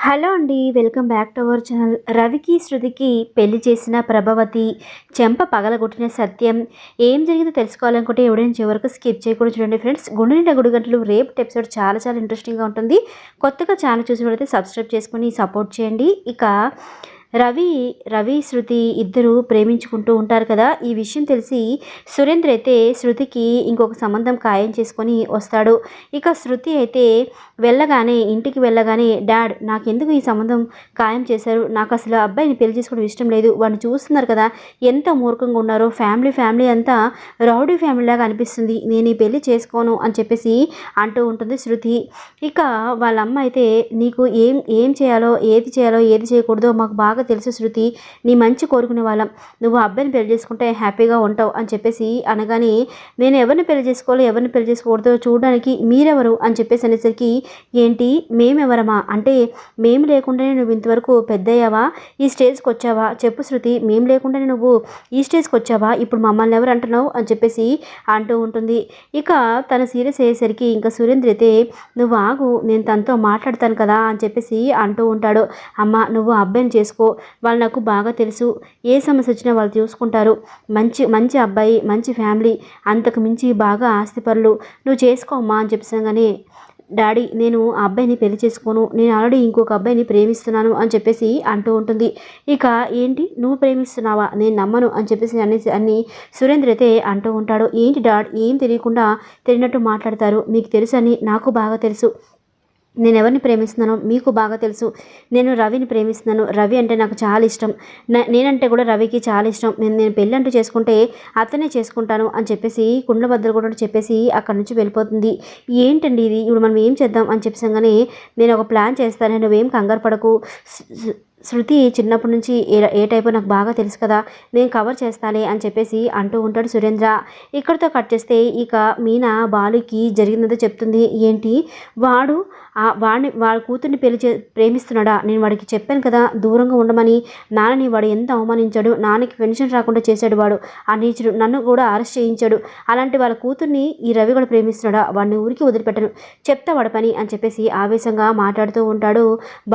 Hello అండి. Welcome back to our channel. రవికి, శృతికి పెళ్లి చేసిన ప్రభావతి, చెంప పగలగొట్టిన సత్యం. ఏం జరిగిందో తెలుసుకోవాలనుకుంటే ఎవరైనా చివరకు స్కిప్ చేయకుండా చూడండి ఫ్రెండ్స్. గుండె నిండా గుడి గంటలు రేపు ఎపిసోడ్ చాలా చాలా ఇంట్రెస్టింగ్గా ఉంటుంది. కొత్తగా ఛానల్ చూసినట్లయితే సబ్స్క్రైబ్ చేసుకొని సపోర్ట్ చేయండి. ఇక రవి రవి శృతి ఇద్దరు ప్రేమించుకుంటూ ఉంటారు కదా. ఈ విషయం తెలిసి సురేంద్ర అయితే శృతికి ఇంకొక సంబంధం ఖాయం చేసుకొని వస్తాడు. ఇక శృతి అయితే ఇంటికి వెళ్ళగానే డాడ్ నాకెందుకు ఈ సంబంధం ఖాయం చేశారు, నాకు అసలు అబ్బాయిని పెళ్లి చేసుకోవడం ఇష్టం లేదు, వాడిని చూస్తున్నారు కదా ఎంత మూర్ఖంగా ఉన్నారో, ఫ్యామిలీ అంతా రౌడీ ఫ్యామిలీలాగా అనిపిస్తుంది, నేను ఈ పెళ్లి చేసుకోను అని చెప్పేసి అంటూ ఉంటుంది శృతి. ఇక వాళ్ళ అమ్మ అయితే నీకు ఏం చేయాలో ఏది చేయకూడదో మాకు బాగా తెలుసు శృతి, నీ మంచి కోరుకునే వాళ్ళం, నువ్వు అబ్బాయిని పెళ్లి చేసుకుంటే హ్యాపీగా ఉంటావు అని చెప్పేసి అనగానే నేను ఎవరిని పెళ్లి చేసుకోవాలో ఎవరిని పెళ్లి చేసుకోకూడదో చూడడానికి మీరెవరు అని చెప్పేసి అనేసరికి ఏంటి మేమెవరమా అంటే మేము లేకుండానే నువ్వు ఇంతవరకు పెద్దయ్యావా, ఈ స్టేజ్కి వచ్చావా చెప్పు శృతి, మేము లేకుండానే నువ్వు ఈ స్టేజ్కి వచ్చావా, ఇప్పుడు మమ్మల్ని ఎవరు అంటున్నావు అని చెప్పేసి అంటూ ఉంటుంది. ఇక తన సీరియస్ అయ్యేసరికి ఇంకా సురేంద్ర అయితే నువ్వు ఆగు నేను తనతో మాట్లాడతాను కదా అని చెప్పేసి అంటూ ఉంటాడు. అమ్మ నువ్వు అబ్బాయిని చేసుకో, వాళ్ళు నాకు బాగా తెలుసు, ఏ సమస్య వచ్చినా వాళ్ళు చూసుకుంటారు, మంచి మంచి అబ్బాయి మంచి ఫ్యామిలీ, అంతకు మించి బాగా ఆస్తిపరులు, నువ్వు చేసుకోమ్మా అని చెప్పేసాగానే డాడీ నేను ఆ అబ్బాయిని పెళ్లి చేసుకోను, నేను ఆల్రెడీ ఇంకొక అబ్బాయిని ప్రేమిస్తున్నాను అని చెప్పేసి అంటూ ఉంటుంది. ఇక ఏంటి నువ్వు ప్రేమిస్తున్నావా, నేను నమ్మను అని చెప్పేసి అన్ని సురేంద్ర అయితే అంటూ ఉంటాడు. ఏంటి డాడ్ ఏం తెలియకుండా తెలియనట్టు మాట్లాడతారు, మీకు తెలుసు అని నాకు బాగా తెలుసు, నేను ఎవరిని ప్రేమిస్తున్నానో మీకు బాగా తెలుసు, నేను రవిని ప్రేమిస్తున్నాను, రవి అంటే నాకు చాలా ఇష్టం, నేనంటే కూడా రవికి చాలా ఇష్టం, నేను పెళ్ళి అంటూ చేసుకుంటే అతనే చేసుకుంటాను అని చెప్పేసి కుండబద్దలు కూడా చెప్పేసి అక్కడి నుంచి వెళ్ళిపోతుంది. ఏంటండి ఇది, ఇప్పుడు మనం ఏం చేద్దాం అని చెప్పేసాగానే నేను ఒక ప్లాన్ చేస్తాను, నువ్వేం కంగారు పడకు, శృతి చిన్నప్పటి నుంచి ఏ టైపో నాకు బాగా తెలుసు కదా, నేను కవర్ చేస్తానే అని చెప్పేసి అంటూ ఉంటాడు సురేంద్ర. ఇక్కడితో కట్ చేస్తే ఇక మీనా బాలుకి జరిగిందో చెప్తుంది. ఏంటి వాళ్ళ కూతుర్ని ప్రేమిస్తున్నాడా, నేను వాడికి చెప్పాను కదా దూరంగా ఉండమని, నాన్నని వాడు ఎంత అవమానించాడు, నాన్నకి పెన్షన్ రాకుండా చేశాడు వాడు, ఆ నీచుడు నన్ను కూడా అరెస్ట్ చేయించాడు, అలాంటి వాళ్ళ కూతుర్ని ఈ రవి కూడా ప్రేమిస్తున్నాడా, వాడిని ఊరికి వదిలిపెట్టను, చెప్తా వాడి పని అని చెప్పేసి ఆవేశంగా మాట్లాడుతూ ఉంటాడు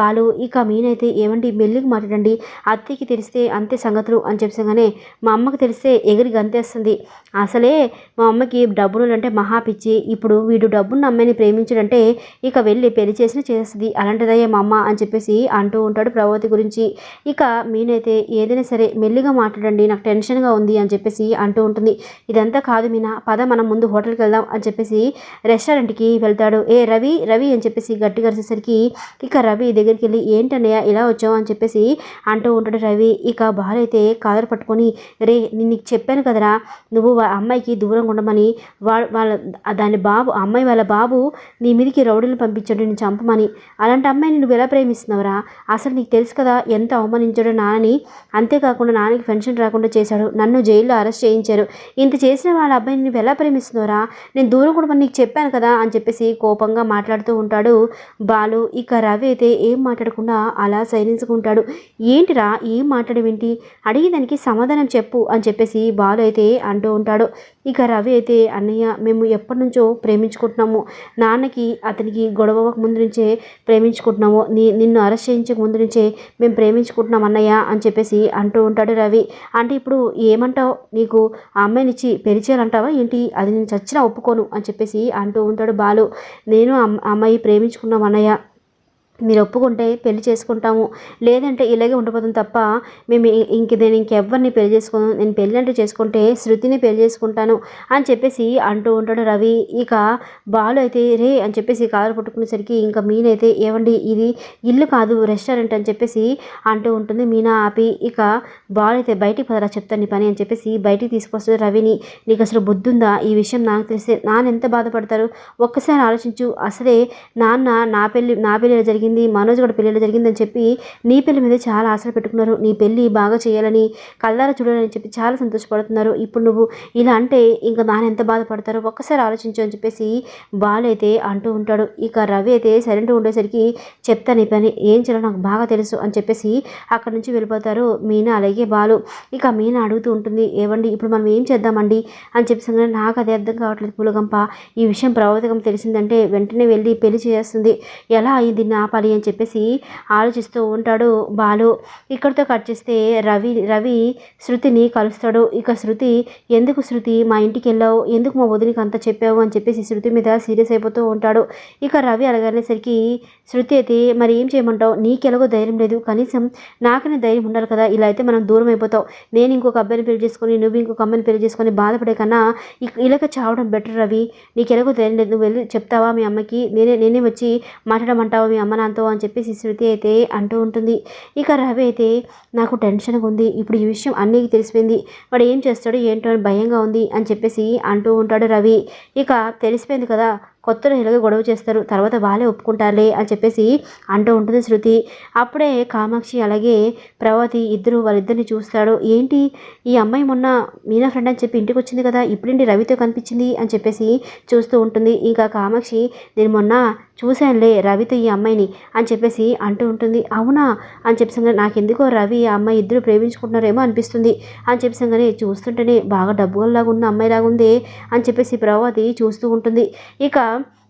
బాలు. ఇక మీనైతే ఏమండి మెల్లిగా మాట్లాడండి, అత్తకి తెలిస్తే అంతే సంగతులు అని చెప్పగానే మా అమ్మకి తెలిస్తే ఎగిరి గంతేస్తుంది, అసలే మా అమ్మకి డబ్బులు అంటే మహా పిచ్చి, ఇప్పుడు వీడు డబ్బున్న అమ్మాయిని ప్రేమించడంటే ఇక వెళ్ళి పెళ్లి చేసిన చేస్తుంది, అలాంటిదయ్యే మా అమ్మ అని చెప్పేసి అంటూ ఉంటాడు ప్రభావతి గురించి. ఇక మీనైతే ఏదైనా సరే మెల్లిగా మాట్లాడండి నాకు టెన్షన్గా ఉంది అని చెప్పేసి అంటూ ఉంటుంది. ఇదంతా కాదు మీనా, పద మనం ముందు హోటల్కి వెళ్దాం అని చెప్పేసి రెస్టారెంట్కి వెళ్తాడు. రవి రవి అని చెప్పేసి గట్టిగా అరిసేసరికి ఇక రవి దగ్గరికి వెళ్ళి ఏంటన్నయ్య ఇలా వచ్చావు అని చెప్పేసి అంటూ ఉంటాడు రవి. ఇక బాలు అయితే కాదరు పట్టుకొని రే నేను నీకు చెప్పాను కదరా నువ్వు అమ్మాయికి దూరంగా ఉండమని, దాని బాబు అమ్మాయి వాళ్ళ బాబు నీ మీదకి రౌడీలను పంపించాడు నేను చంపమని, అలాంటి అమ్మాయిని నువ్వు ఎలా ప్రేమిస్తున్నావురా, అసలు నీకు తెలుసు కదా ఎంత అవమానించాడో నాన్నని, అంతేకాకుండా నాన్నకి పెన్షన్ రాకుండా చేశాడు, నన్ను జైల్లో అరెస్ట్ చేయించారు, ఇంత చేసిన వాళ్ళ అబ్బాయిని నువ్వు ఎలా ప్రేమిస్తున్నావురా, నేను దూరం కూడా నీకు చెప్పాను కదా అని చెప్పేసి కోపంగా మాట్లాడుతూ ఉంటాడు బాలు. ఇక రవి అయితే ఏం మాట్లాడకుండా అలా సైలెన్స్గా ఉంటాడు. ఏంటిరా ఏం మాట్లాడేంటి, అడిగేదానికి సమాధానం చెప్పు అని చెప్పేసి బాలు అయితే అంటూ ఉంటాడు. ఇక రవి అయితే అన్నయ్య మేము ఎప్పటి నుంచో ప్రేమించుకుంటున్నాము, నాన్నకి అతనికి గొడవ ముందు నుంచే ప్రేమించుకుంటున్నాము, నిన్ను అరెస్ట్ చేయించక ముందు నుంచే మేము ప్రేమించుకుంటున్నాం అన్నయ్య అని చెప్పేసి అంటూ ఉంటాడు రవి. అంటే ఇప్పుడు ఏమంటావు, నీకు ఆ అమ్మాయినిచ్చి పెళ్లి చేయాలంటావా ఏంటి, అది నేను చచ్చినా ఒప్పుకోను అని చెప్పేసి అంటూ ఉంటాడు బాలు. నేను అమ్మాయి ప్రేమించుకున్నాం అన్నయ్య, మీరు ఒప్పుకుంటే పెళ్లి చేసుకుంటాము, లేదంటే ఇలాగే ఉండిపోతుంది తప్ప మేము నేను ఇంకెవ్వరిని పెళ్లి చేసుకోను, నేను పెళ్ళి అంటే చేసుకుంటే శృతిని పెళ్లి చేసుకుంటాను అని చెప్పేసి అంటూ ఉంటాడు రవి. ఇక బాలు అయితే రే అని చెప్పేసి కాలు పట్టుకునేసరికి ఇంకా మీనైతే ఏవండి ఇది ఇల్లు కాదు రెస్టారెంట్ అని చెప్పేసి అంటూ ఉంటుంది. మీనా ఆపి ఇక బాలు అయితే బయటికి పదరా చెప్తాను నీ పని అని చెప్పేసి బయటికి తీసుకొస్తుంది రవిని. నీకు అసలు బుద్ధి ఉందా, ఈ విషయం నాకు తెలిస్తే నాన్న ఎంత బాధపడతారు, ఒక్కసారి ఆలోచించు, అసలే నాన్న నా పెళ్ళి జరిగింది, మనోజ్ కూడా పెళ్ళిలో జరిగిందని చెప్పి నీ పెళ్లి మీద చాలా ఆశలు పెట్టుకున్నారు, నీ పెళ్ళి బాగా చేయాలని కళ్ళారా చూడాలని చెప్పి చాలా సంతోషపడుతున్నారు, ఇప్పుడు నువ్వు ఇలా అంటే ఇంకా నాన్న ఎంత బాధపడతారో ఒక్కసారి ఆలోచించు అని చెప్పేసి బాలు అయితే అంటూ ఉంటాడు. ఇక రవి అయితే సైలెంట్గా ఉండేసరికి చెప్తాను నీ పని ఏం చేయాలో నాకు బాగా తెలుసు అని చెప్పేసి అక్కడి నుంచి వెళ్ళిపోతారు మీనా అలాగే బాలు. ఇక మీనా అడుగుతూ ఉంటుంది ఏవండి ఇప్పుడు మనం ఏం చేద్దామండి అని చెప్పేసి నాకు అది అర్థం కావట్లేదు పులగంప, ఈ విషయం ప్రభావితం తెలిసిందంటే వెంటనే వెళ్ళి పెళ్లి చేస్తుంది, ఎలా దీన్ని ఆపాలి అని చెప్పేసి ఆలోచిస్తూ ఉంటాడు బాలు. ఇక్కడితో కట్ చేస్తే రవి శృతిని కలుస్తాడు. ఇక శృతి, ఎందుకు శృతి మా ఇంటికి వెళ్ళావు, ఎందుకు మా వదిలికి అంత చెప్పావు అని చెప్పేసి శృతి మీద సీరియస్ అయిపోతూ ఉంటాడు. ఇక రవి అలాగనేసరికి శృతి అయితే, మరి ఏం చేయమంటావు, నీకెలాగో ధైర్యం లేదు, కనీసం నాకనే ధైర్యం ఉండాలి కదా, ఇలా అయితే మనం దూరం అయిపోతావు, నేను ఇంకొక అబ్బాయిని పెళ్లి చేసుకొని నువ్వు ఇంకొక అమ్మాయిని పెళ్లి చేసుకొని బాధపడే కన్నా ఇలాగ చావడం బెటర్ రవి, నీకెలాగో ధైర్యం లేదు, నువ్వు వెళ్ళి చెప్తావా మీ అమ్మకి, నేనే వచ్చి మాట్లాడమంటావా మీ అమ్మ నాన్నతో అని చెప్పేసి శృతి అయితే అంటూ ఉంటుంది. ఇక రవి అయితే, నాకు టెన్షన్గా ఉంది, ఇప్పుడు ఈ విషయం అన్నీకి తెలిసిపోయింది, వాడు ఏం చేస్తాడో ఏంటో అని భయంగా ఉంది అని చెప్పేసి అంటూ ఉంటాడు రవి. ఇక తెలిసిపోయింది కదా, కొత్తలో ఇలాగే గొడవ చేస్తారు, తర్వాత వాళ్ళే ఒప్పుకుంటారులే అని చెప్పేసి అంటూ ఉంటుంది శృతి. అప్పుడే కామాక్షి అలాగే ప్రభావతి వాళ్ళిద్దరిని చూస్తాడు. ఏంటి ఈ అమ్మాయి మొన్న మీనా ఫ్రెండ్ అని చెప్పి ఇంటికి వచ్చింది కదా, ఇప్పుడేంటి రవితో కనిపించింది అని చెప్పేసి చూస్తూ ఉంటుంది. ఇంకా కామాక్షి, నేను మొన్న చూశానులే రవితో ఈ అమ్మాయిని అని చెప్పేసి అంటూ ఉంటుంది. అవునా అని చెప్పేసి నాకెందుకో రవి ఆ అమ్మాయి ఇద్దరు ప్రేమించుకుంటున్నారేమో అనిపిస్తుంది అని చెప్పేసి చూస్తుంటేనే బాగా డబ్బులాగా ఉన్న అమ్మాయిలాగా ఉంది అని చెప్పేసి ప్రభావతి చూస్తూ ఉంటుంది. ఇక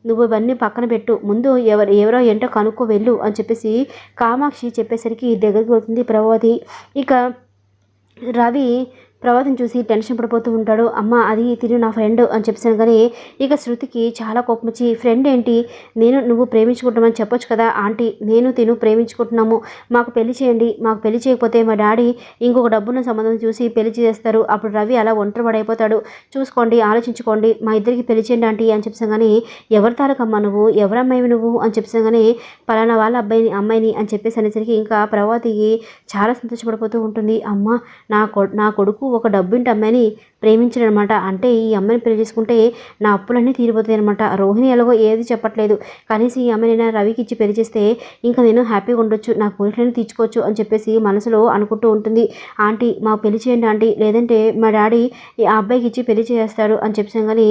నువ్వు ఇవన్నీ పక్కన పెట్టు, ముందు ఎవరో ఏంటో కనుక్కో వెళ్ళు అని చెప్పేసి కామాక్షి చెప్పేసరికి దగ్గరికి అవుతుంది ప్రభావతి. ఇక రవి ప్రభాతం చూసి టెన్షన్ పడిపోతూ ఉంటాడు. అమ్మ అది తిరిగి నా ఫ్రెండ్ అని చెప్పాను. కానీ ఇక శృతికి చాలా కోపం వచ్చి, ఫ్రెండ్ ఏంటి, నువ్వు ప్రేమించుకుంటామని చెప్పొచ్చు కదా ఆంటీ, తిను ప్రేమించుకుంటున్నాము, మాకు పెళ్లి చేయండి, మాకు పెళ్లి చేయకపోతే మా డాడీ ఇంకొక డబ్బున్న సంబంధం చూసి పెళ్లి చేస్తారు, అప్పుడు రవి అలా ఒంటరి పడైపోతాడు, చూసుకోండి ఆలోచించుకోండి, మా ఇద్దరికి పెళ్లి చేయండి ఆంటీ అని చెప్పాను. కానీ ఎవరి తాలకమ్మా నువ్వు, ఎవరమ్మాయి నువ్వు అని చెప్పాను. కానీ పలానా వాళ్ళ అమ్మాయిని అని చెప్పేసి అనేసరికి ఇంకా ప్రభావతికి చాలా సంతోషపడిపోతూ ఉంటుంది. అమ్మ నా కొడుకు ఒక డబ్బుంటి అమ్మాయిని ప్రేమించాడనమాట, అంటే ఈ అమ్మాయిని పెళ్లి చేసుకుంటే నా అప్పులన్నీ తీరిపోతాయి అనమాట, రోహిణి ఎలాగో ఏది చెప్పట్లేదు, కనీసం ఈ అమ్మాయినైనా రవికి ఇచ్చి పెళ్లి చేస్తే ఇంకా నేను హ్యాపీగా ఉండొచ్చు, నా కోరికలను తీర్చుకోవచ్చు అని చెప్పేసి మనసులో అనుకుంటూ ఉంటుంది. ఆంటీ మాకు పెళ్లి చేయండి ఆంటీ, లేదంటే మా డాడీ ఆ అబ్బాయికి ఇచ్చి పెళ్లి చేస్తాడు అని చెప్పాను. కానీ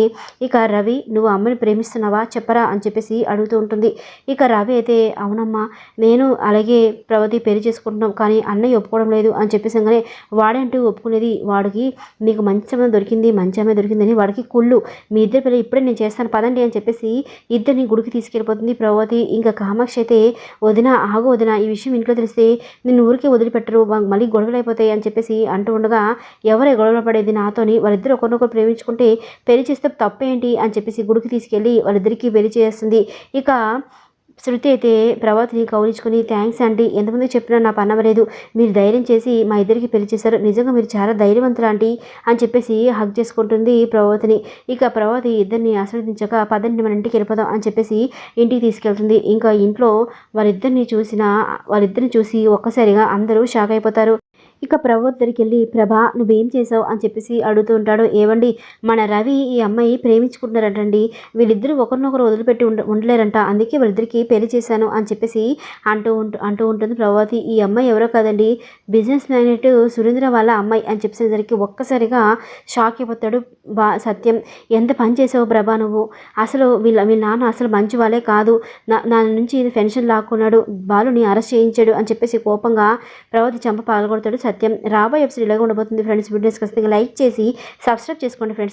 ఇక రవి, నువ్వు అమ్మాయిని ప్రేమిస్తున్నావా చెప్పరా అని చెప్పేసి అడుగుతూ ఉంటుంది. ఇక రవి అయితే, అవునమ్మా నేను అలాగే ప్రవతి పెళ్లి చేసుకుంటున్నాం, కానీ అన్నయ్య ఒప్పుకోవడం లేదు అని చెప్పేసి. కానీ వాడంటూ ఒప్పుకునేది, వాడికి మీకు మంచి సమయం దొరికింది, మంచి అమ్మాయి దొరికిందని వాడికి కుళ్ళు, మీ ఇద్దరు పిల్లలు ఇప్పుడే నేను చేస్తాను పదండి అని చెప్పేసి ఇద్దరిని గుడికి తీసుకెళ్ళిపోతుంది ప్రభావతి. ఇంకా కామాక్షి అయితే, వదిన ఆగు వదిన, ఈ విషయం ఇంట్లో తెలిస్తే నిన్ను ఊరికే వదిలిపెట్టరు, మళ్ళీ గొడవలు అయిపోతాయి అని చెప్పేసి అంటూ ఉండగా, ఎవరే గొడవలు పడేది నాతోని, వాళ్ళిద్దరు ఒకరినొకరు ప్రేమించుకుంటే పెళ్లి చేస్తే తప్పేంటి అని చెప్పేసి గుడికి తీసుకెళ్ళి వాళ్ళిద్దరికీ పెళ్లి చేస్తుంది. ఇక శృతి అయితే ప్రభావతిని కౌలించుకొని, థ్యాంక్స్ ఆంటీ, ఎంతమంది చెప్పినా నా పనవలేదు, మీరు ధైర్యం చేసి మా ఇద్దరికి పెళ్లి చేశారు, నిజంగా మీరు చాలా ధైర్యవంతులు ఆంటీ అని చెప్పేసి హగ్ చేసుకుంటుంది ప్రభావతిని. ఇక ప్రభావతి ఇద్దరిని ఆశీర్వదించక, పదండి మన ఇంటికి వెళ్ళిపోదాం అని చెప్పేసి ఇంటికి తీసుకెళ్తుంది. ఇంకా ఇంట్లో వాళ్ళిద్దరిని చూసి ఒక్కసారిగా అందరూ షాక్ అయిపోతారు. ఇక ప్రభావతి దగ్గరికి వెళ్ళి, ప్రభా నువ్వేం చేసావు అని చెప్పేసి అడుగుతూ ఉంటాడు. ఏవండి, మన రవి ఈ అమ్మాయి ప్రేమించుకుంటున్నారంటండి, వీళ్ళిద్దరూ ఒకరినొకరు వదిలిపెట్టి ఉండలేరంట, అందుకే వాళ్ళిద్దరికి పెళ్లి చేశాను అని చెప్పేసి అంటూ ఉంటుంది ప్రభావతి. ఈ అమ్మాయి ఎవరో కాదండి, బిజినెస్ మ్యాగ్నెట్ సురేంద్ర వాళ్ళ అమ్మాయి అని చెప్పేసరికి ఒక్కసారిగా షాక్ అయిపోతాడు సత్యం. ఎంత పని చేసావు ప్రభా నువ్వు, అసలు వీళ్ళ నాన్న అసలు మంచి వాళ్ళే కాదు, నా నుంచి పెన్షన్ లాక్కున్నాడు, బాలుని అరెస్ట్ చేయించాడు అని చెప్పేసి కోపంగా ప్రభావతి చంప పాల్గొడతాడు సత్యం. రాబోయే ఎపిసోడ్ ఇలాగ ఉండబోతుంది ఫ్రెండ్స్. వీడియోస్ ఖచ్చితంగా లైక్ చేసి సబ్స్క్రైబ్ చేసుకోండి ఫ్రెండ్స్.